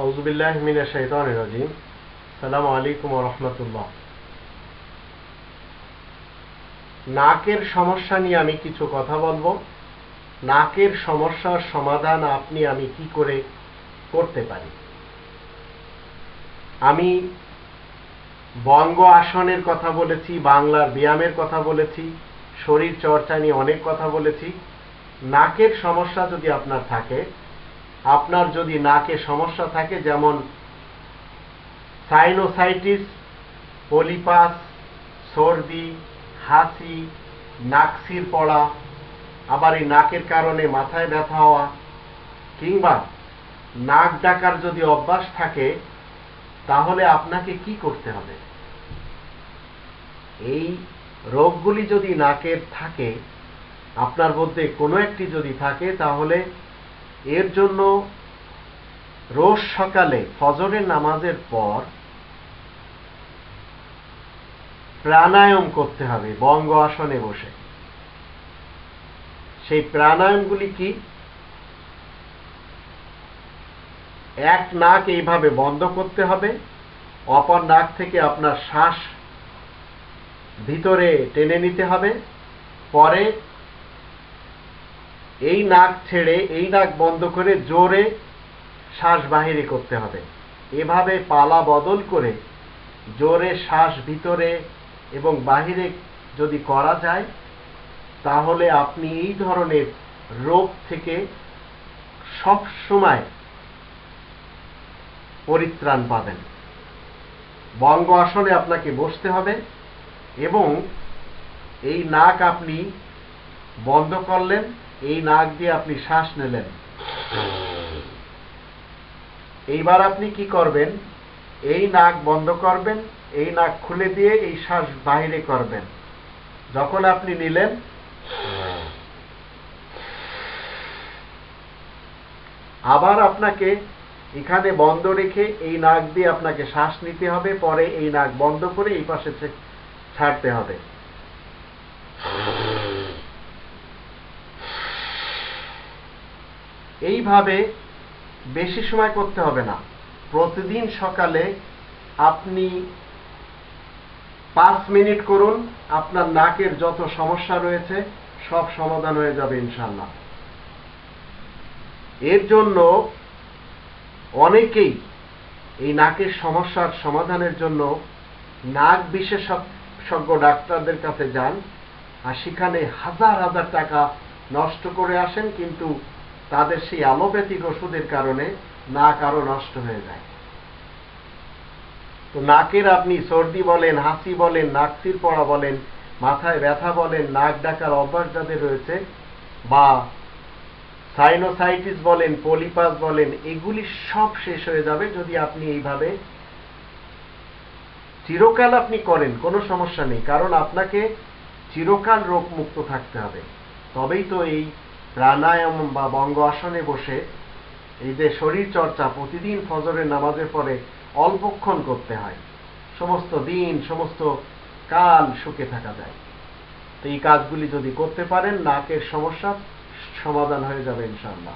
আউযুবিল্লাহি মিনাশ শাইতানির রাজিম। আসসালামু আলাইকুম ওয়া রাহমাতুল্লাহ। নাকের সমস্যা নিয়ে আমি কিছু কথা বলবো। নাকের সমস্যার সমাধান আমি কি করে করতে পারি। আমি বঙ্গ আসনের কথা বলেছি, বাংলার ব্যায়ামের কথা বলেছি, শরীর চর্চা নিয়ে অনেক কথা বলেছি। নাকের সমস্যা যদি আপনার যদি নাকে সমস্যা থাকে, যেমন সাইনোসাইটিস, পলিপাস, সর্দি, হাঁচি, নাকসির পড়া, আবার এই নাকের কারণে মাথায় ব্যথা হওয়া, কিংবা নাক ডাকার যদি অভ্যাস থাকে, তাহলে আপনাকে কি করতে হবে? এই রোগগুলি যদি নাকের থাকে, আপনার মধ্যে কোনো একটি যদি থাকে, তাহলে এর জন্য রোজ সকালে ফজরের নামাজের পর প্রাণায়াম করতে হবে বঙ্গ আসনে বসে। সেই প্রাণায়ামগুলি কি? এক নাক এইভাবে বন্ধ করতে হবে, অপর নাক থেকে আপনার শ্বাস ভিতরে টেনে নিতে হবে, পরে এই নাক ছেড়ে এই নাক বন্ধ করে জোরে শ্বাস বাহিরে করতে হবে। এভাবে পালা বদল করে জোরে শ্বাস ভিতরে এবং বাহিরে যদি করা যায়, তাহলে আপনি এই ধরনের রোগ থেকে সব সময় পরিত্রাণ পাবেন। বঙ্গ আসনে আপনাকে বসতে হবে এবং এই নাক আপনি বন্ধ করলেন, এই নাক দিয়ে আপনি শ্বাস নিলেন। এইবার আপনি কি করবেন? এই নাক বন্ধ করবেন, এই নাক খুলে দিয়ে এই শ্বাস বাহিরে করবেন। যখন আপনি নিলেন, আবার আপনাকে এখানে বন্ধ রেখে এই নাক দিয়ে আপনাকে শ্বাস নিতে হবে, পরে এই নাক বন্ধ করে এই পাশে ছাড়তে হবে। এইভাবে বেশি সময় করতে হবে না। প্রতিদিন সকালে আপনি 5 মিনিট করুন, আপনার নাকের যত সমস্যা রয়েছে সব সমাধান হয়ে যাবে ইনশাআল্লাহ। এর জন্য অনেকেই এই নাকের সমস্যার সমাধানের জন্য নাক বিশেষজ্ঞ ডাক্তারদের কাছে যান, আর সেখানে হাজার হাজার টাকা নষ্ট করে আসেন, কিন্তু তাদের সেই অ্যালোপ্যাথিক ওষুধের কারণে নাক আরো নষ্ট হয়ে যায়। তো নাকের আপনি সর্দি বলেন, হাঁচি বলেন, নাকসির পড়া বলেন, মাথায় ব্যথা বলেন, নাক ডাকার অভ্যাস যাদের রয়েছে, বা সাইনোসাইটিস বলেন, পলিপাস বলেন, এগুলি সব শেষ হয়ে যাবে যদি আপনি এইভাবে চিরকাল আপনি করেন। কোনো সমস্যা নেই, কারণ আপনাকে চিরকাল রোগমুক্ত থাকতে হবে। তবেই তো এই প্রাণায়াম বা বঙ্গ আসনে বসে এই যে শরীর চর্চা প্রতিদিন ফজরের নামাজের পরে অল্পক্ষণ করতে হয়, সমস্ত দিন সমস্ত কাল সুখে থাকা যায়। তো এই কাজগুলি যদি করতে পারেন, নাকের সমস্যা সমাধান হয়ে যাবে ইনশাআল্লাহ।